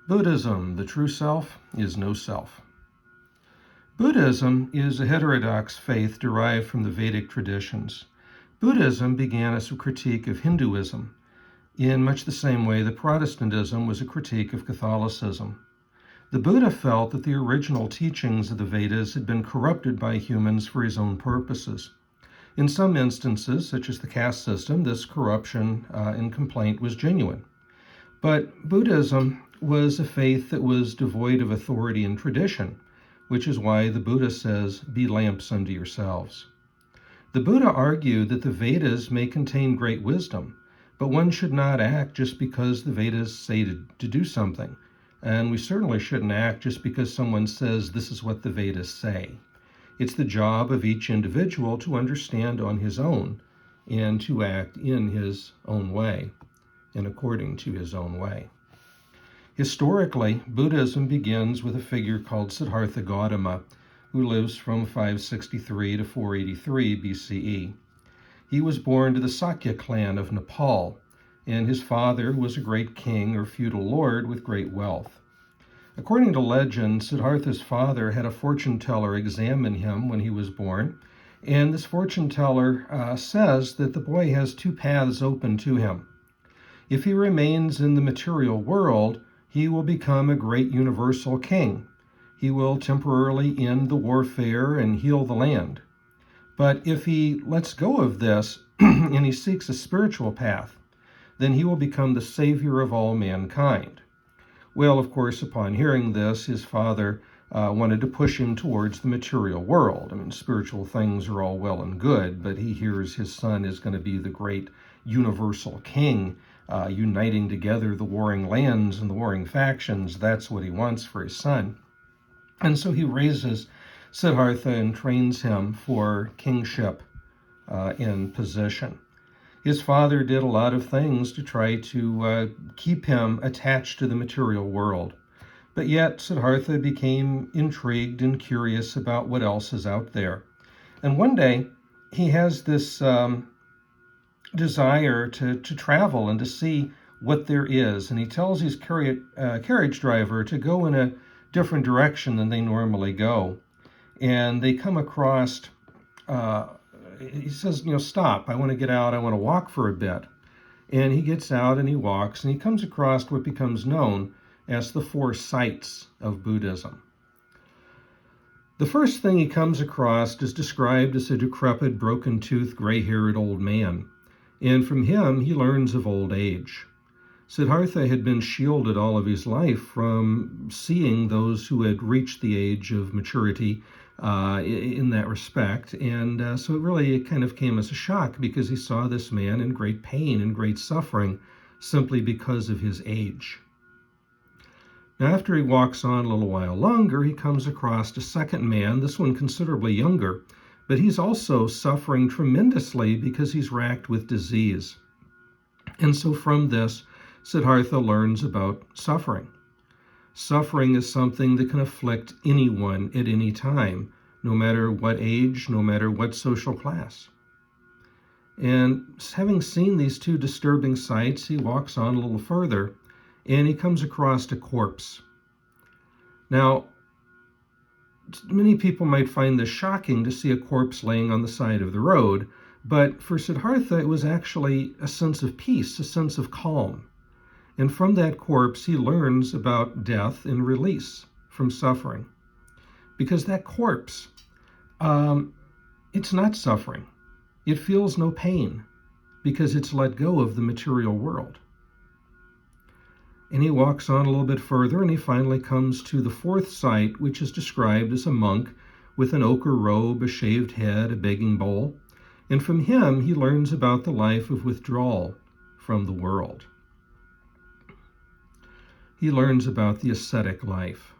Buddhism, the true self, is no self. Buddhism is a heterodox faith derived from the Vedic traditions. Buddhism began as a critique of Hinduism, in much the same way that Protestantism was a critique of Catholicism. The Buddha felt that the original teachings of the Vedas had been corrupted by humans for his own purposes. In some instances, such as the caste system, this corruption and complaint was genuine. But Buddhism was a faith that was devoid of authority and tradition, which is why the Buddha says, "Be lamps unto yourselves." The Buddha argued that the Vedas may contain great wisdom, but one should not act just because the Vedas say to do something. And we certainly shouldn't act just because someone says this is what the Vedas say. It's the job of each individual to understand on his own and to act in his own way and according to his own way. Historically, Buddhism begins with a figure called Siddhartha Gautama, who lives from 563 to 483 BCE. He was born to the Sakya clan of Nepal, and his father was a great king or feudal lord with great wealth. According to legend, Siddhartha's father had a fortune teller examine him when he was born, and this fortune teller says that the boy has two paths open to him. If he remains in the material world, he will become a great universal king. He will temporarily end the warfare and heal the land. But if he lets go of this and he seeks a spiritual path, then he will become the savior of all mankind. Well, of course, upon hearing this, his father wanted to push him towards the material world. I mean, spiritual things are all well and good, but he hears his son is going to be the great universal king, uniting together the warring lands and the warring factions. That's what he wants for his son. And so he raises Siddhartha and trains him for kingship in position. His father did a lot of things to try to keep him attached to the material world. But yet Siddhartha became intrigued and curious about what else is out there. And one day he has this desire to travel and to see what there is. And he tells his carriage driver to go in a different direction than they normally go. And they come across, he says, stop, I want to get out, I want to walk for a bit. And he gets out and he walks and he comes across what becomes known as the four sights of Buddhism. The first thing he comes across is described as a decrepit, broken-toothed, gray-haired old man. And from him, he learns of old age. Siddhartha had been shielded all of his life from seeing those who had reached the age of maturity in that respect. And so it kind of came as a shock because he saw this man in great pain and great suffering simply because of his age. Now, after he walks on a little while longer, he comes across a second man, this one considerably younger, but he's also suffering tremendously because he's racked with disease. And so from this, Siddhartha learns about suffering. Suffering is something that can afflict anyone at any time, no matter what age, no matter what social class. And having seen these two disturbing sights, he walks on a little further, and he comes across a corpse. Now, many people might find this shocking to see a corpse laying on the side of the road, but for Siddhartha, it was actually a sense of peace, a sense of calm. And from that corpse, he learns about death and release from suffering. Because that corpse, it's not suffering. It feels no pain because it's let go of the material world. And he walks on a little bit further, and he finally comes to the fourth sight, which is described as a monk with an ochre robe, a shaved head, a begging bowl. And from him, he learns about the life of withdrawal from the world. He learns about the ascetic life.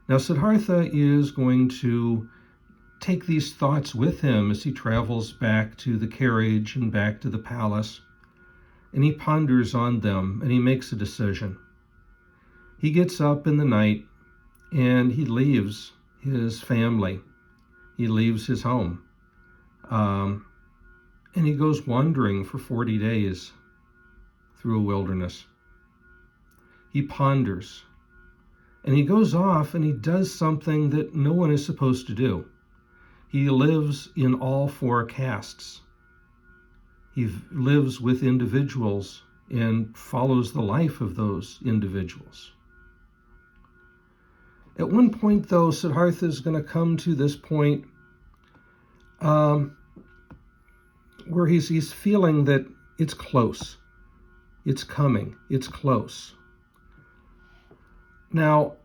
Now, Siddhartha is going to take these thoughts with him as he travels back to the carriage and back to the palace. And he ponders on them, and he makes a decision. He gets up in the night, and he leaves his family. He leaves his home. And he goes wandering for 40 days through a wilderness. He ponders. And he goes off and he does something that no one is supposed to do. He lives in all four castes. He lives with individuals and follows the life of those individuals. At one point, though, Siddhartha is going to come to this point where he's feeling that it's close. It's coming. It's close. Now,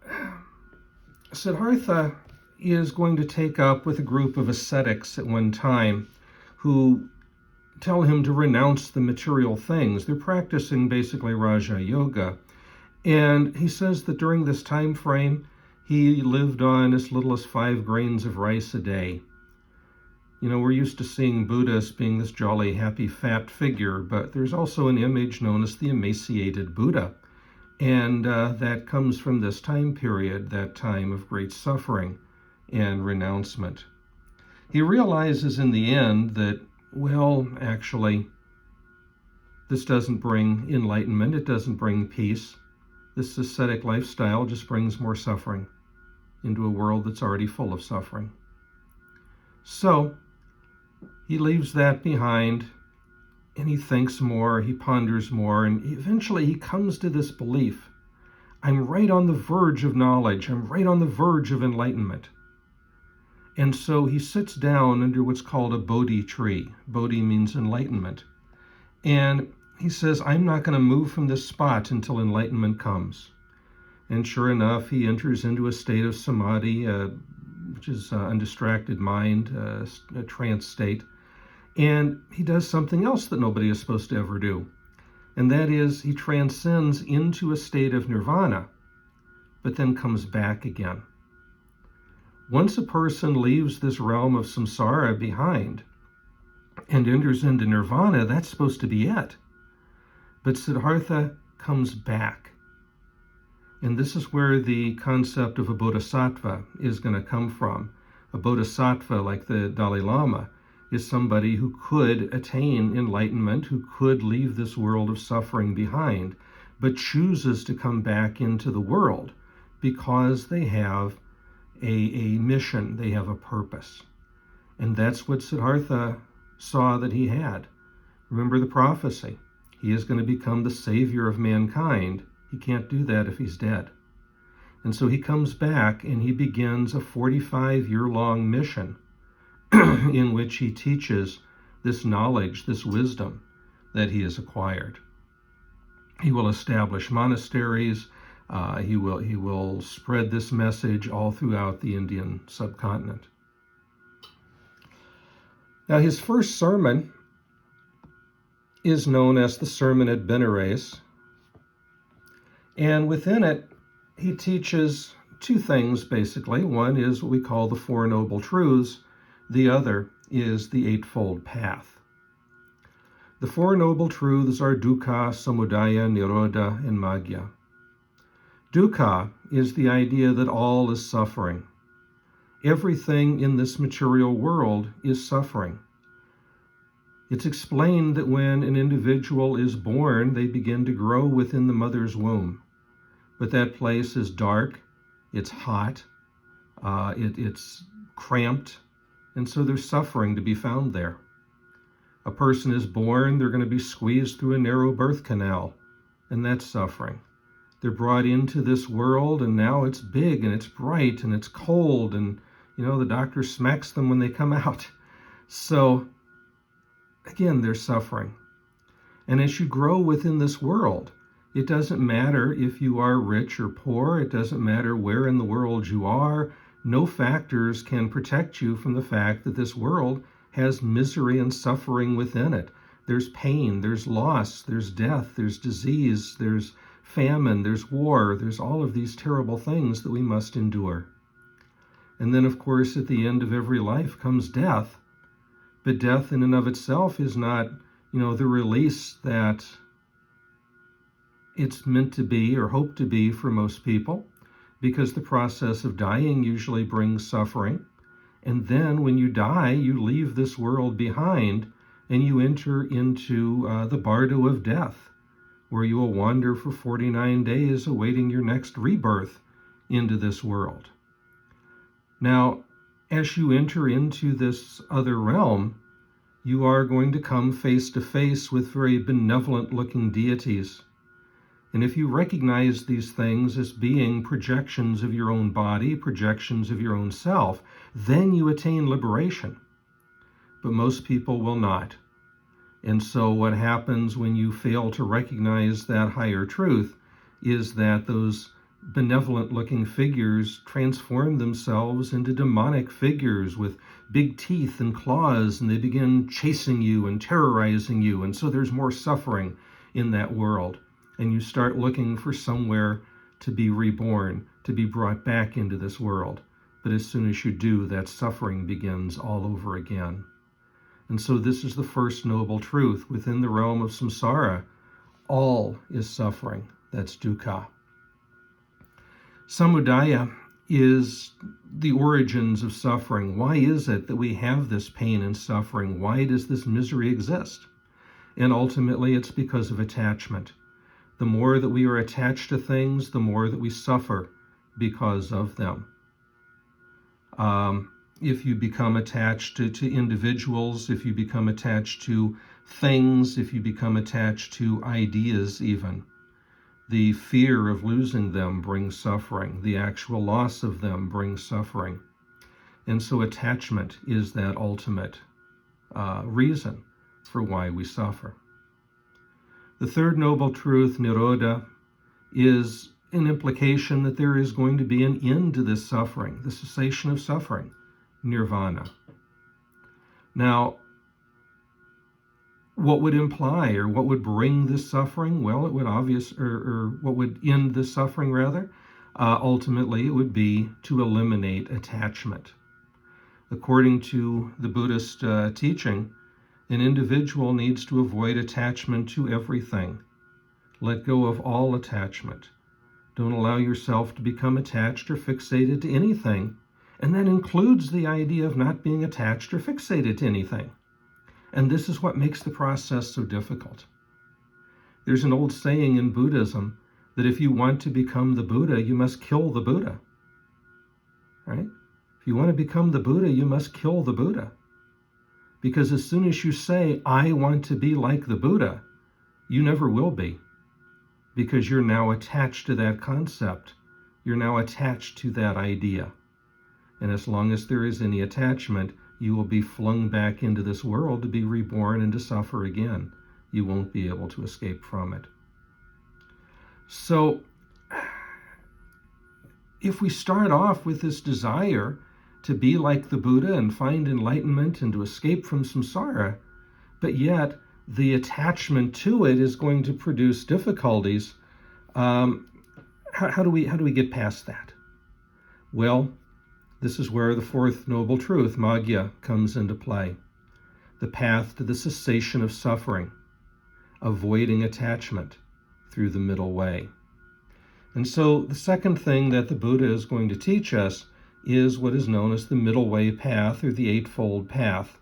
Siddhartha is going to take up with a group of ascetics at one time who tell him to renounce the material things. They're practicing basically Raja Yoga. And he says that during this time frame, he lived on as little as 5 grains of rice a day. You know, we're used to seeing Buddha as being this jolly, happy, fat figure, but there's also an image known as the emaciated Buddha. And that comes from this time period, that time of great suffering and renouncement. He realizes in the end that, well, actually, this doesn't bring enlightenment. It doesn't bring peace. This ascetic lifestyle just brings more suffering into a world that's already full of suffering. So he leaves that behind, and he thinks more, he ponders more, and eventually he comes to this belief: I'm right on the verge of knowledge. I'm right on the verge of enlightenment. And so he sits down under what's called a Bodhi tree. Bodhi means enlightenment. And he says, I'm not going to move from this spot until enlightenment comes. And sure enough, he enters into a state of samadhi, which is undistracted mind, a trance state. And he does something else that nobody is supposed to ever do. And that is, he transcends into a state of nirvana, but then comes back again. Once a person leaves this realm of samsara behind and enters into nirvana, that's supposed to be it. But Siddhartha comes back. And this is where the concept of a bodhisattva is going to come from. A bodhisattva, like the Dalai Lama, is somebody who could attain enlightenment, who could leave this world of suffering behind, but chooses to come back into the world because they have a mission, they have a purpose. And that's what Siddhartha saw that he had. Remember the prophecy. He is going to become the savior of mankind. He can't do that if he's dead. And so he comes back and he begins a 45-year-long mission in which he teaches this knowledge, this wisdom that he has acquired. He will establish monasteries. He will spread this message all throughout the Indian subcontinent. Now, his first sermon is known as the Sermon at Benares. And within it, he teaches 2 things, basically. One is what we call the Four Noble Truths. The other is the Eightfold Path. The Four Noble Truths are dukkha, samudaya, nirodha, and magya. Dukkha is the idea that all is suffering. Everything in this material world is suffering. It's explained that when an individual is born, they begin to grow within the mother's womb. But that place is dark, it's hot, it's cramped, and so there's suffering to be found there. A person is born, they're going to be squeezed through a narrow birth canal, and that's suffering. They're brought into this world, and now it's big, and it's bright, and it's cold, and, the doctor smacks them when they come out. So, again, there's suffering. And as you grow within this world, it doesn't matter if you are rich or poor. It doesn't matter where in the world you are. No factors can protect you from the fact that this world has misery and suffering within it. There's pain, there's loss, there's death, there's disease, there's famine, there's war, there's all of these terrible things that we must endure. And then, of course, at the end of every life comes death. But death in and of itself is not, the release that it's meant to be or hoped to be for most people, because the process of dying usually brings suffering. And then when you die, you leave this world behind and you enter into the bardo of death, where you will wander for 49 days awaiting your next rebirth into this world. Now, as you enter into this other realm, you are going to come face to face with very benevolent-looking deities. And if you recognize these things as being projections of your own body, projections of your own self, then you attain liberation. But most people will not. And so what happens when you fail to recognize that higher truth is that those benevolent-looking figures transform themselves into demonic figures with big teeth and claws, and they begin chasing you and terrorizing you. And so there's more suffering in that world. And you start looking for somewhere to be reborn, to be brought back into this world. But as soon as you do, that suffering begins all over again. And so this is the first noble truth. Within the realm of samsara, all is suffering. That's dukkha. Samudaya is the origins of suffering. Why is it that we have this pain and suffering? Why does this misery exist? And ultimately, it's because of attachment. The more that we are attached to things, the more that we suffer because of them. If you become attached to individuals, if you become attached to things, if you become attached to ideas even, the fear of losing them brings suffering. The actual loss of them brings suffering. And so attachment is that ultimate reason for why we suffer. The third noble truth, nirodha, is an implication that there is going to be an end to this suffering, the cessation of suffering, nirvana. Now, what would imply, or what would bring this suffering? Well, it would or what would end this suffering, rather? Ultimately, it would be to eliminate attachment. According to the Buddhist teaching, an individual needs to avoid attachment to everything. Let go of all attachment. Don't allow yourself to become attached or fixated to anything. And that includes the idea of not being attached or fixated to anything. And this is what makes the process so difficult. There's an old saying in Buddhism that if you want to become the Buddha, you must kill the Buddha. Right? If you want to become the Buddha, you must kill the Buddha. Because as soon as you say, I want to be like the Buddha, you never will be. Because you're now attached to that concept. You're now attached to that idea. And as long as there is any attachment, you will be flung back into this world to be reborn and to suffer again. You won't be able to escape from it. So, if we start off with this desire to be like the Buddha and find enlightenment and to escape from samsara, but yet the attachment to it is going to produce difficulties, how do we get past that? Well, this is where the fourth noble truth, Magya, comes into play. The path to the cessation of suffering, avoiding attachment through the middle way. And so the second thing that the Buddha is going to teach us is what is known as the middle way path, or the Eightfold Path.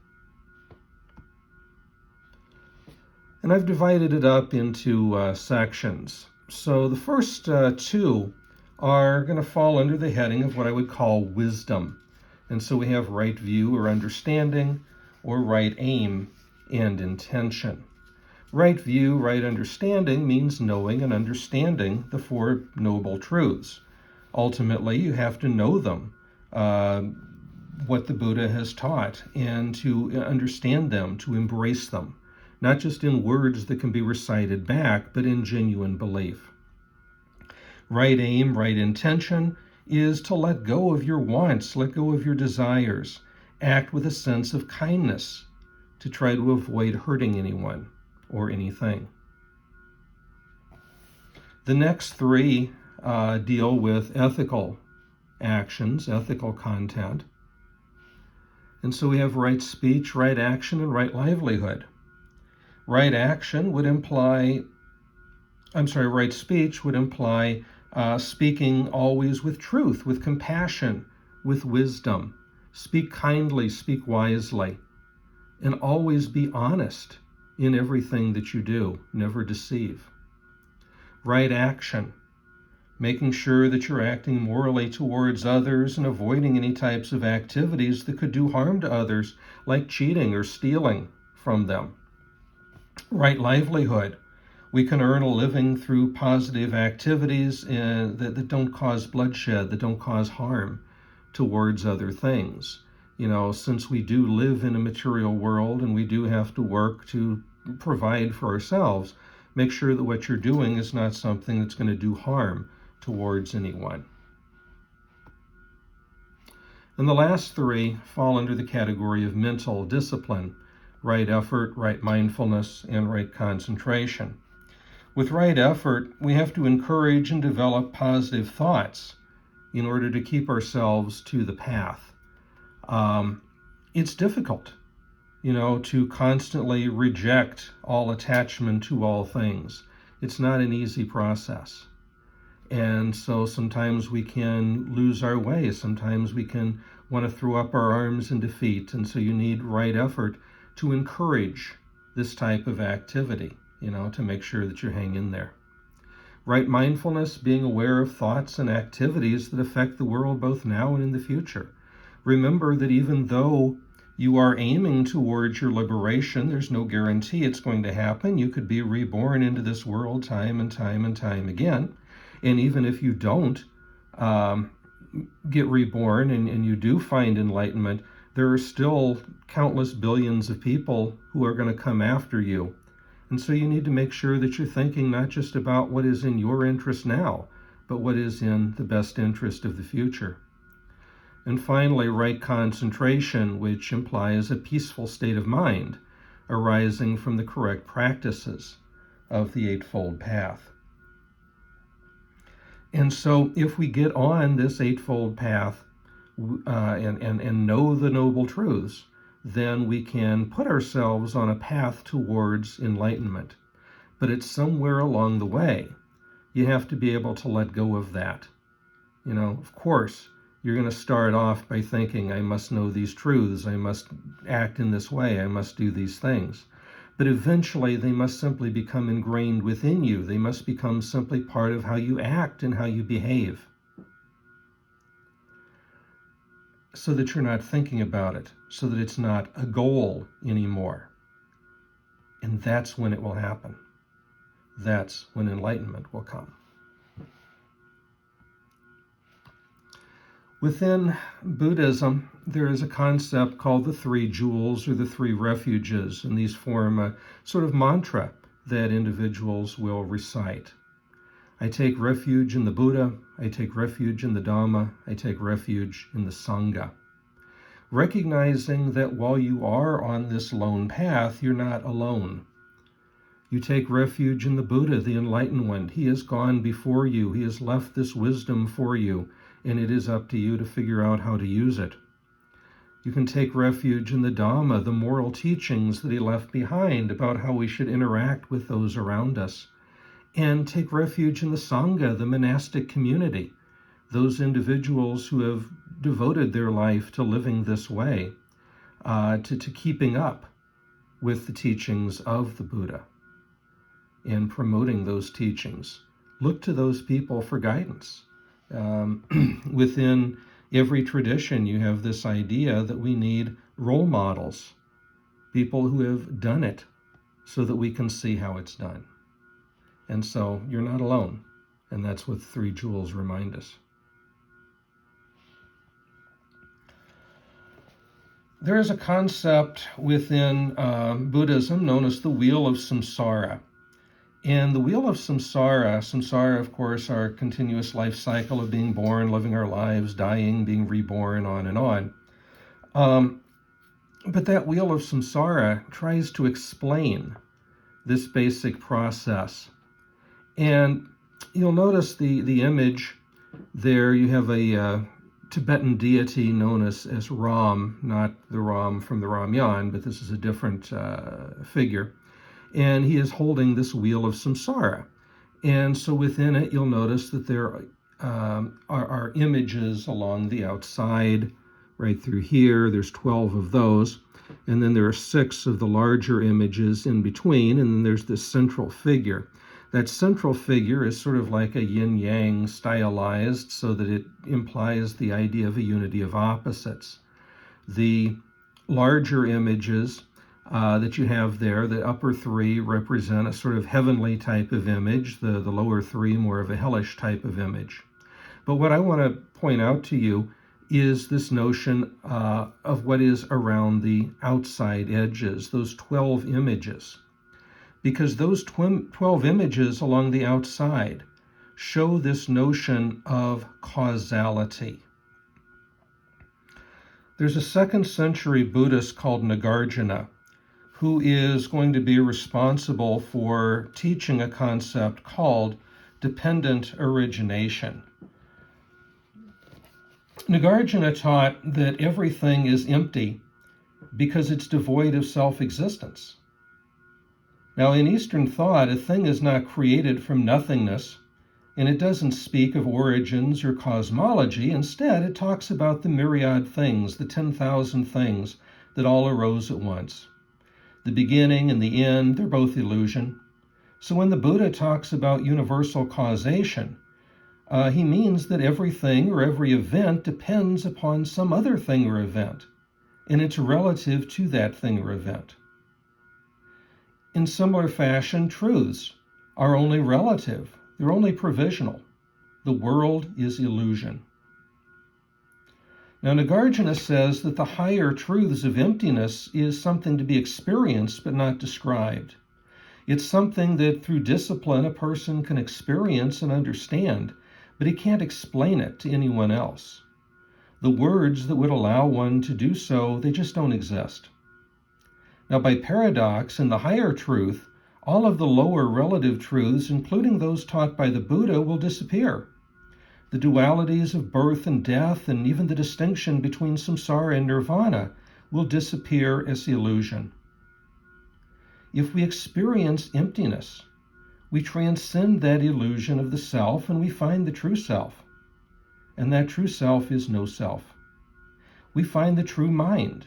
And I've divided it up into sections. So the first two are going to fall under the heading of what I would call wisdom. And so we have right view or understanding, or right aim and intention. Right view, right understanding means knowing and understanding the Four Noble Truths. Ultimately, you have to know them, what the Buddha has taught, and to understand them, to embrace them, not just in words that can be recited back, but in genuine belief. Right aim, right intention is to let go of your wants, let go of your desires, act with a sense of kindness to try to avoid hurting anyone or anything. The next three deal with ethical actions, ethical content. And so we have right speech, right action, and right livelihood. Right action would imply, right speech would imply speaking always with truth, with compassion, with wisdom. Speak kindly, speak wisely, and always be honest in everything that you do. Never deceive. right action, making sure that you're acting morally towards others and avoiding any types of activities that could do harm to others, like cheating or stealing from them. Right livelihood. We can earn a living through positive activities that don't cause bloodshed, that don't cause harm towards other things. Since we do live in a material world and we do have to work to provide for ourselves, make sure that what you're doing is not something that's going to do harm towards anyone. And the last three fall under the category of mental discipline: right effort, right mindfulness, and right concentration. With right effort, we have to encourage and develop positive thoughts in order to keep ourselves to the path. It's difficult, to constantly reject all attachment to all things. It's not an easy process. And so sometimes we can lose our way. Sometimes we can want to throw up our arms in defeat. And so you need right effort to encourage this type of activity, to make sure that you hang in there. Right mindfulness, being aware of thoughts and activities that affect the world both now and in the future. Remember that even though you are aiming towards your liberation, there's no guarantee it's going to happen. You could be reborn into this world time and time and time again. And even if you don't get reborn and you do find enlightenment, there are still countless billions of people who are going to come after you. And so you need to make sure that you're thinking not just about what is in your interest now, but what is in the best interest of the future. And finally, right concentration, which implies a peaceful state of mind arising from the correct practices of the Eightfold Path. And so if we get on this Eightfold Path and know the Noble Truths, then we can put ourselves on a path towards enlightenment. But it's somewhere along the way. You have to be able to let go of that. Of course, you're going to start off by thinking, I must know these truths, I must act in this way, I must do these things. But eventually they must simply become ingrained within you. They must become simply part of how you act and how you behave, so that you're not thinking about it, so that it's not a goal anymore. And that's when it will happen. That's when enlightenment will come. Within Buddhism, there is a concept called the three jewels or the three refuges, and these form a sort of mantra that individuals will recite. I take refuge in the Buddha, I take refuge in the Dhamma, I take refuge in the Sangha. Recognizing that while you are on this lone path, you're not alone. You take refuge in the Buddha, the Enlightened One. He has gone before you. He has left this wisdom for you, and it is up to you to figure out how to use it. You can take refuge in the Dhamma, the moral teachings that he left behind about how we should interact with those around us. And take refuge in the Sangha, the monastic community, those individuals who have devoted their life to living this way, to keeping up with the teachings of the Buddha and promoting those teachings. Look to those people for guidance. Within every tradition, you have this idea that we need role models, people who have done it so that we can see how it's done. And so you're not alone. And that's what the three jewels remind us. There is a concept within Buddhism known as the wheel of samsara. And the wheel of samsara, of course, our continuous life cycle of being born, living our lives, dying, being reborn, on and on. But that wheel of samsara tries to explain this basic process. And you'll notice the image there. You have a Tibetan deity known as Ram, not the Ram from the Ramyan, but this is a different figure. And he is holding this wheel of samsara. And so within it, you'll notice that there are images along the outside, right through here. There's 12 of those. And then there are 6 of the larger images in between. And then there's this central figure. That central figure is sort of like a yin-yang stylized so that it implies the idea of a unity of opposites. The larger images that you have there, the upper three represent a sort of heavenly type of image, the lower three more of a hellish type of image. But what I want to point out to you is this notion of what is around the outside edges, those 12 images. Because those 12 images along the outside show this notion of causality. There's a 2nd century Buddhist called Nagarjuna, who is going to be responsible for teaching a concept called Dependent Origination. Nagarjuna taught that everything is empty because it's devoid of self-existence. Now, in Eastern thought, a thing is not created from nothingness, and it doesn't speak of origins or cosmology. Instead, it talks about the myriad things, the 10,000 things that all arose at once. The beginning and the end, they're both illusion. So when the Buddha talks about universal causation, he means that everything or every event depends upon some other thing or event, and it's relative to that thing or event. In similar fashion, truths are only relative. They're only provisional. The world is illusion. Now, Nagarjuna says that the higher truths of emptiness is something to be experienced but not described. It's something that through discipline a person can experience and understand, but he can't explain it to anyone else. The words that would allow one to do so, they just don't exist. Now, by paradox, in the higher truth, all of the lower relative truths, including those taught by the Buddha, will disappear. The dualities of birth and death, and even the distinction between samsara and nirvana, will disappear as illusion. If we experience emptiness, we transcend that illusion of the self and we find the true self. And that true self is no self. We find the true mind,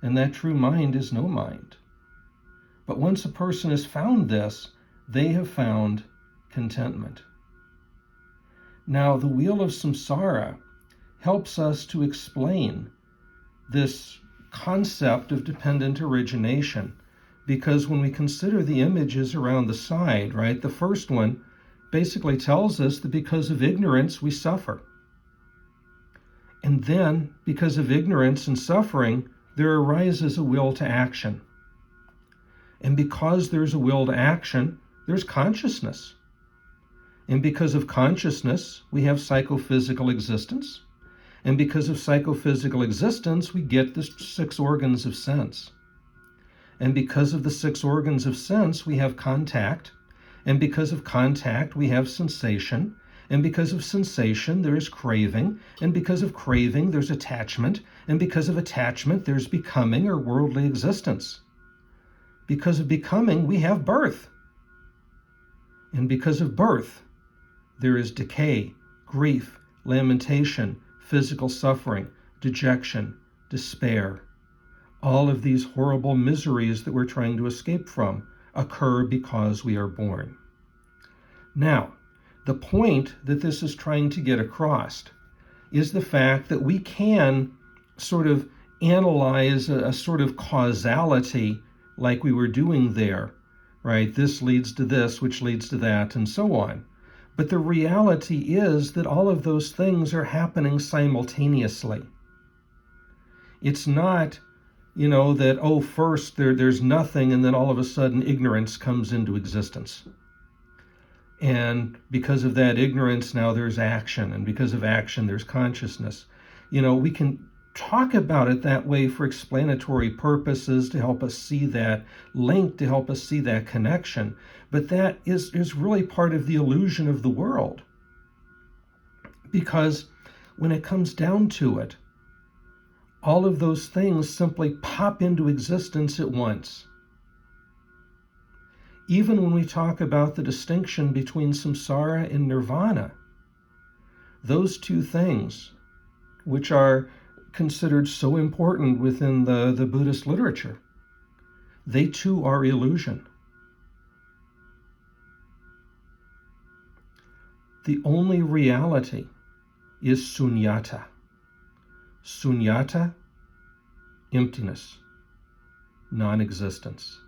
and that true mind is no mind. But once a person has found this, they have found contentment. Now, the wheel of samsara helps us to explain this concept of dependent origination, because when we consider the images around the side, right, the first one basically tells us that because of ignorance we suffer. And then, because of ignorance and suffering, there arises a will to action. And because there's a will to action, there's consciousness. And because of consciousness, we have psychophysical existence. And because of psychophysical existence, we get the 6 organs of sense. And because of the 6 organs of sense, we have contact. And because of contact, we have sensation. And because of sensation, there is craving. And because of craving, there's attachment. And because of attachment, there's becoming or worldly existence. Because of becoming, we have birth. And because of birth, there is decay, grief, lamentation, physical suffering, dejection, despair. All of these horrible miseries that we're trying to escape from occur because we are born. Now, the point that this is trying to get across is the fact that we can sort of analyze a sort of causality like we were doing there, right? This leads to this, which leads to that, and so on. But the reality is that all of those things are happening simultaneously. It's not, that, first there's nothing, and then all of a sudden ignorance comes into existence. And because of that ignorance, now there's action. And because of action, there's consciousness. We can talk about it that way for explanatory purposes to help us see that link, to help us see that connection. But that is really part of the illusion of the world. Because when it comes down to it, all of those things simply pop into existence at once. Even when we talk about the distinction between samsara and nirvana, those two things, which are considered so important within the Buddhist literature, they too are illusion. The only reality is sunyata. Sunyata, emptiness, non-existence.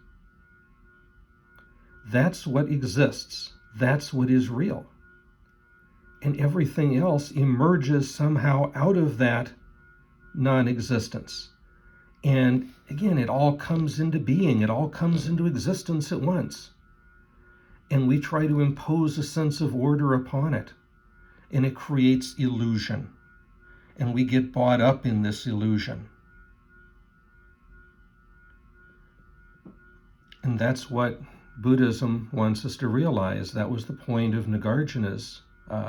That's what exists. That's what is real. And everything else emerges somehow out of that non-existence. And again, it all comes into being. It all comes into existence at once. And we try to impose a sense of order upon it. And it creates illusion. And we get bought up in this illusion. And that's what Buddhism wants us to realize. That was the point of Nagarjuna's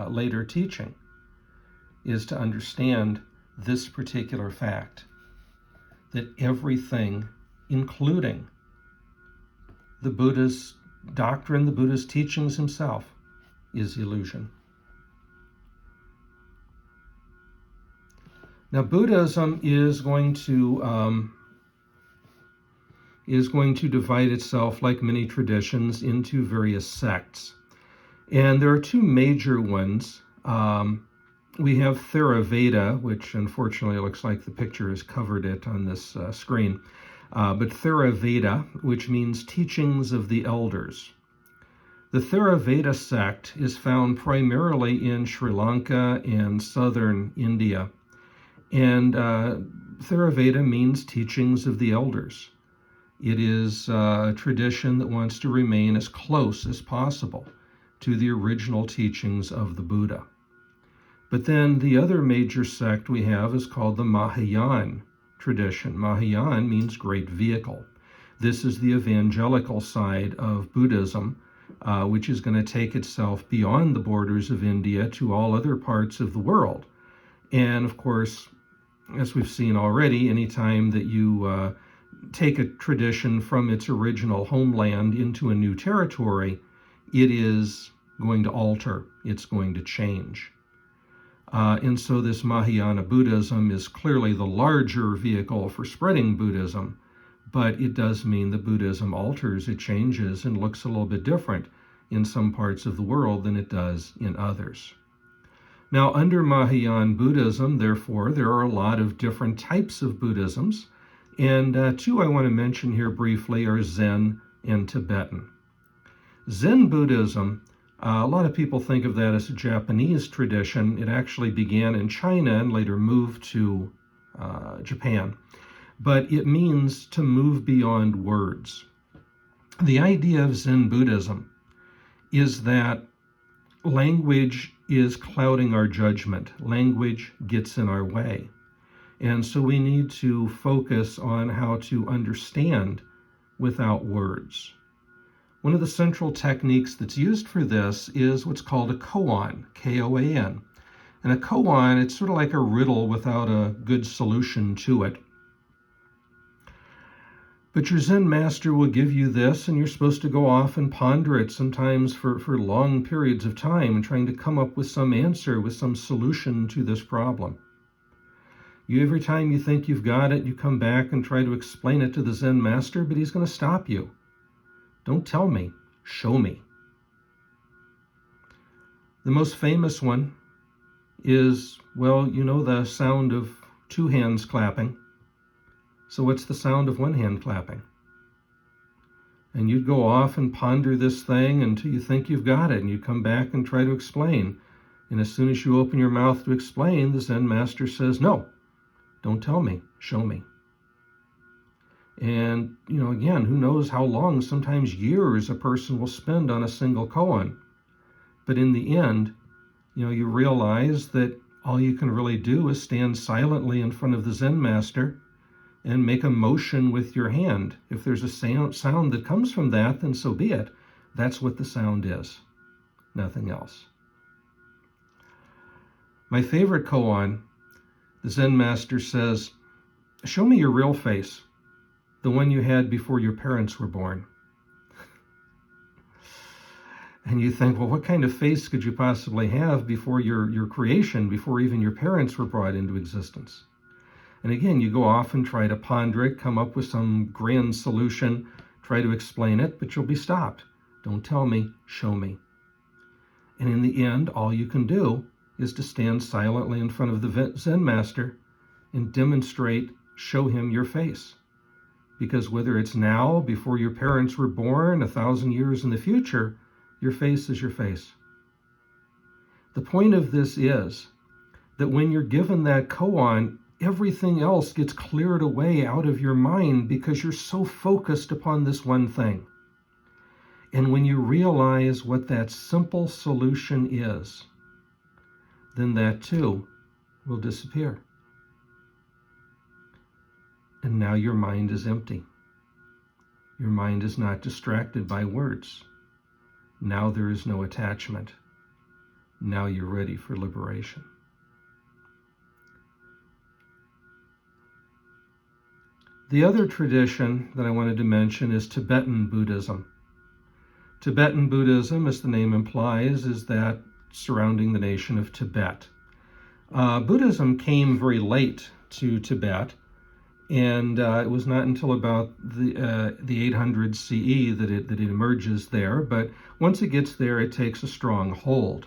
later teaching, is to understand this particular fact, that everything, including the Buddha's doctrine, the Buddha's teachings himself, is illusion. Now, Buddhism is going to divide itself, like many traditions, into various sects. And there are two major ones. We have Theravada, which unfortunately looks like the picture has covered it on this screen. But Theravada, which means teachings of the elders. The Theravada sect is found primarily in Sri Lanka and southern India. And Theravada means teachings of the elders. It is a tradition that wants to remain as close as possible to the original teachings of the Buddha. But then the other major sect we have is called the Mahayana tradition. Mahayana means great vehicle. This is the evangelical side of Buddhism, which is going to take itself beyond the borders of India to all other parts of the world. And of course, as we've seen already, anytime that you take a tradition from its original homeland into a new territory, it is going to alter, it's going to change. And so this Mahayana Buddhism is clearly the larger vehicle for spreading Buddhism, but it does mean that Buddhism alters, it changes, and looks a little bit different in some parts of the world than it does in others. Now, under Mahayana Buddhism, therefore, there are a lot of different types of Buddhisms, and two I want to mention here briefly are Zen and Tibetan. Zen Buddhism, a lot of people think of that as a Japanese tradition. It actually began in China and later moved to Japan. But it means to move beyond words. The idea of Zen Buddhism is that language is clouding our judgment. Language gets in our way. And so we need to focus on how to understand without words. One of the central techniques that's used for this is what's called a koan, K-O-A-N. And a koan, it's sort of like a riddle without a good solution to it. But your Zen master will give you this, and you're supposed to go off and ponder it, sometimes for long periods of time, and trying to come up with some answer, with some solution to this problem. Every time you think you've got it, you come back and try to explain it to the Zen master, but he's going to stop you. Don't tell me, show me. The most famous one is, well, you know the sound of two hands clapping. So what's the sound of one hand clapping? And you'd go off and ponder this thing until you think you've got it, and you come back and try to explain. And as soon as you open your mouth to explain, the Zen master says, no, don't tell me, show me. And, again, who knows how long, sometimes years, a person will spend on a single koan. But in the end, you realize that all you can really do is stand silently in front of the Zen master and make a motion with your hand. If there's a sound that comes from that, then so be it. That's what the sound is, nothing else. My favorite koan, the Zen master says, show me your real face, the one you had before your parents were born. And you think, well, what kind of face could you possibly have before your creation, before even your parents were brought into existence? And again, you go off and try to ponder it, come up with some grand solution, try to explain it, but you'll be stopped. Don't tell me, show me. And in the end, all you can do is to stand silently in front of the Zen master and demonstrate, show him your face. Because whether it's now, before your parents were born, 1,000 years in the future, your face is your face. The point of this is that when you're given that koan, everything else gets cleared away out of your mind because you're so focused upon this one thing. And when you realize what that simple solution is, then that too will disappear. And now your mind is empty. Your mind is not distracted by words. Now there is no attachment. Now you're ready for liberation. The other tradition that I wanted to mention is Tibetan Buddhism. Tibetan Buddhism, as the name implies, is that surrounding the nation of Tibet. Buddhism came very late to Tibet, and it was not until about the 800 CE that it emerges there. But once it gets there, it takes a strong hold.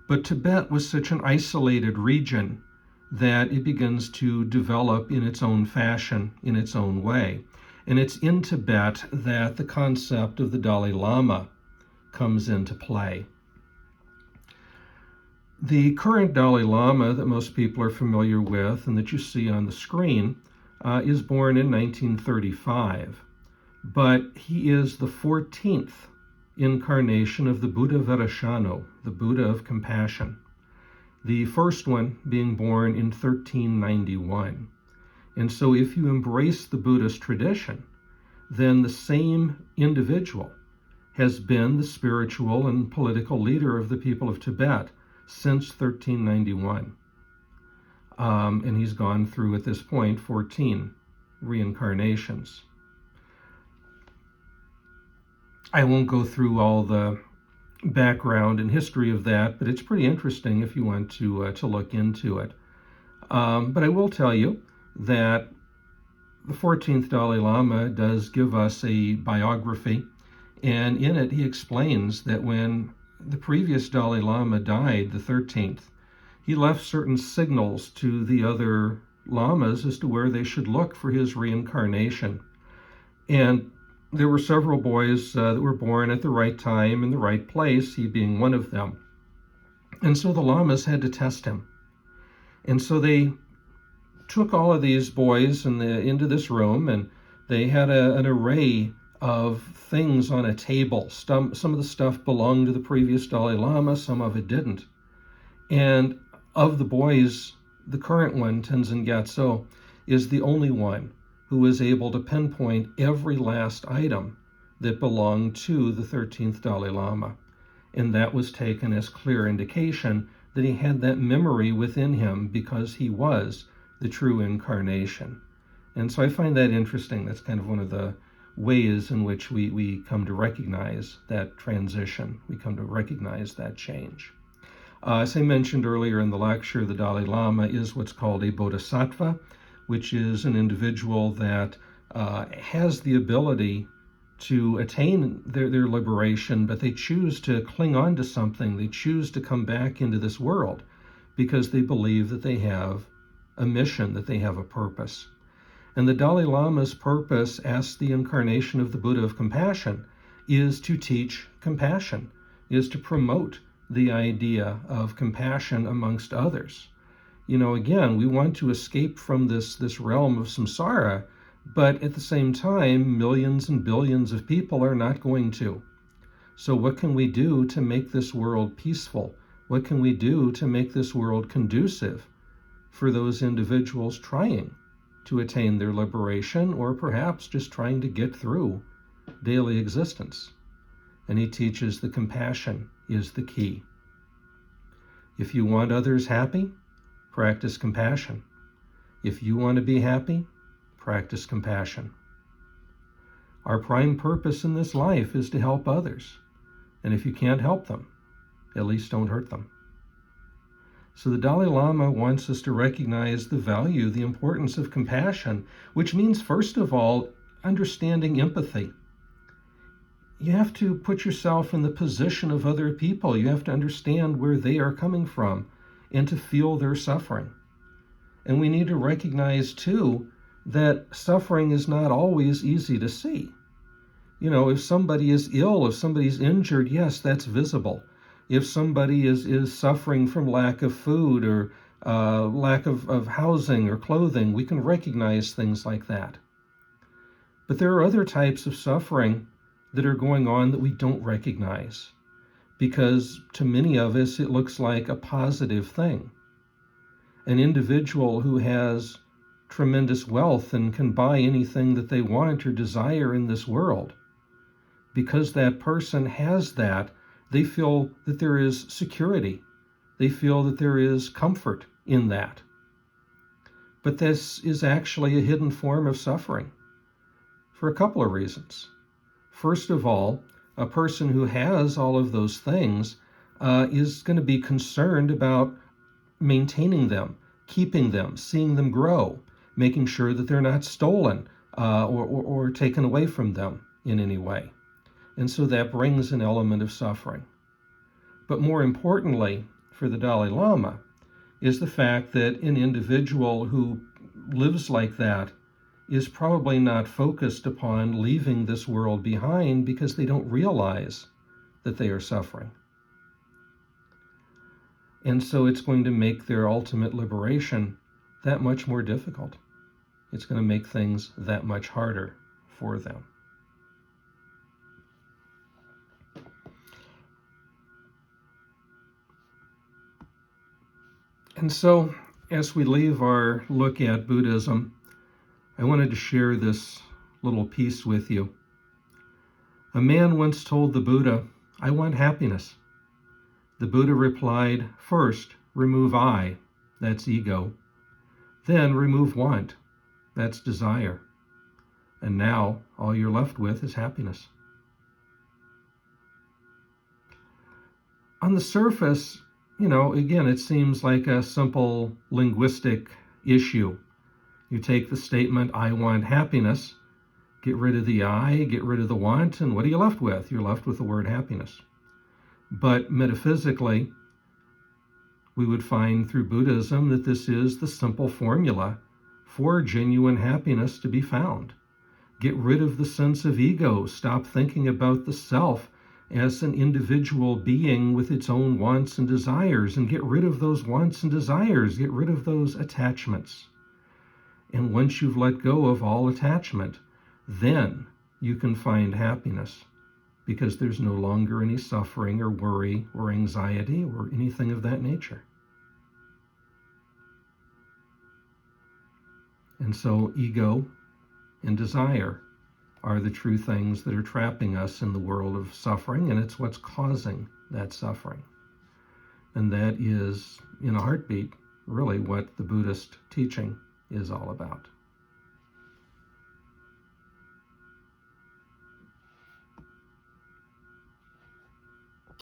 But Tibet was such an isolated region that it begins to develop in its own fashion, in its own way. And it's in Tibet that the concept of the Dalai Lama comes into play. The current Dalai Lama that most people are familiar with and that you see on the screen is born in 1935, but he is the 14th incarnation of the Buddha Vairashanu, the Buddha of compassion, the first one being born in 1391. And so if you embrace the Buddhist tradition, then the same individual has been the spiritual and political leader of the people of Tibet since 1391. And he's gone through, at this point, 14 reincarnations. I won't go through all the background and history of that, but it's pretty interesting if you want to look into it. But I will tell you that the 14th Dalai Lama does give us a biography, and in it he explains that when the previous Dalai Lama died, the 13th, he left certain signals to the other lamas as to where they should look for his reincarnation. And there were several boys that were born at the right time in the right place, he being one of them. And so the lamas had to test him. And so they took all of these boys into this room, and they had an array of things on a table. Some of the stuff belonged to the previous Dalai Lama, some of it didn't. And of the boys, the current one, Tenzin Gyatso, is the only one who was able to pinpoint every last item that belonged to the 13th Dalai Lama. And that was taken as clear indication that he had that memory within him because he was the true incarnation. And so I find that interesting. That's kind of one of the ways in which we come to recognize that transition. We come to recognize that change. As I mentioned earlier in the lecture, the Dalai Lama is what's called a bodhisattva, which is an individual that has the ability to attain their liberation, but they choose to cling on to something. They choose to come back into this world because they believe that they have a mission, that they have a purpose. And the Dalai Lama's purpose as the incarnation of the Buddha of compassion is to teach compassion, is to promote the idea of compassion amongst others. You know, again, we want to escape from this realm of samsara, but at the same time, millions and billions of people are not going to. So what can we do to make this world peaceful? What can we do to make this world conducive for those individuals trying to attain their liberation, or perhaps just trying to get through daily existence? And he teaches that compassion is the key. If you want others happy, practice compassion. If you want to be happy, practice compassion. Our prime purpose in this life is to help others. And if you can't help them, at least don't hurt them. So the Dalai Lama wants us to recognize the value, the importance of compassion, which means, first of all, understanding empathy. you have to put yourself in the position of other people. You have to understand where they are coming from and to feel their suffering. And we need to recognize, too, that suffering is not always easy to see. You know, if somebody is ill, if somebody's injured, yes, that's visible. If somebody is suffering from lack of food or lack of housing or clothing, we can recognize things like that. But there are other types of suffering that are going on that we don't recognize, because to many of us it looks like a positive thing. An individual who has tremendous wealth and can buy anything that they want or desire in this world, because that person has that, they feel that there is security. They feel that there is comfort in that. But this is actually a hidden form of suffering for a couple of reasons. First of all, a person who has all of those things is going to be concerned about maintaining them, keeping them, seeing them grow, making sure that they're not stolen or taken away from them in any way. And so that brings an element of suffering. But more importantly, for the Dalai Lama, is the fact that an individual who lives like that is probably not focused upon leaving this world behind because they don't realize that they are suffering. And so it's going to make their ultimate liberation that much more difficult. It's going to make things that much harder for them. And so, as we leave our look at Buddhism, I wanted to share this little piece with you. A man once told the Buddha, "I want happiness." The Buddha replied, "First, remove I, that's ego. Then remove want, that's desire. And now all you're left with is happiness." On the surface, again, it seems like a simple linguistic issue. You take the statement, "I want happiness," get rid of the I, get rid of the want, and what are you left with? You're left with the word happiness. But metaphysically, we would find through Buddhism that this is the simple formula for genuine happiness to be found. Get rid of the sense of ego. Stop thinking about the self as an individual being with its own wants and desires, and get rid of those wants and desires. Get rid of those attachments. And once you've let go of all attachment, then you can find happiness, because there's no longer any suffering or worry or anxiety or anything of that nature. And so ego and desire are the true things that are trapping us in the world of suffering, and it's what's causing that suffering. And that is, in a heartbeat, really what the Buddhist teaching is all about.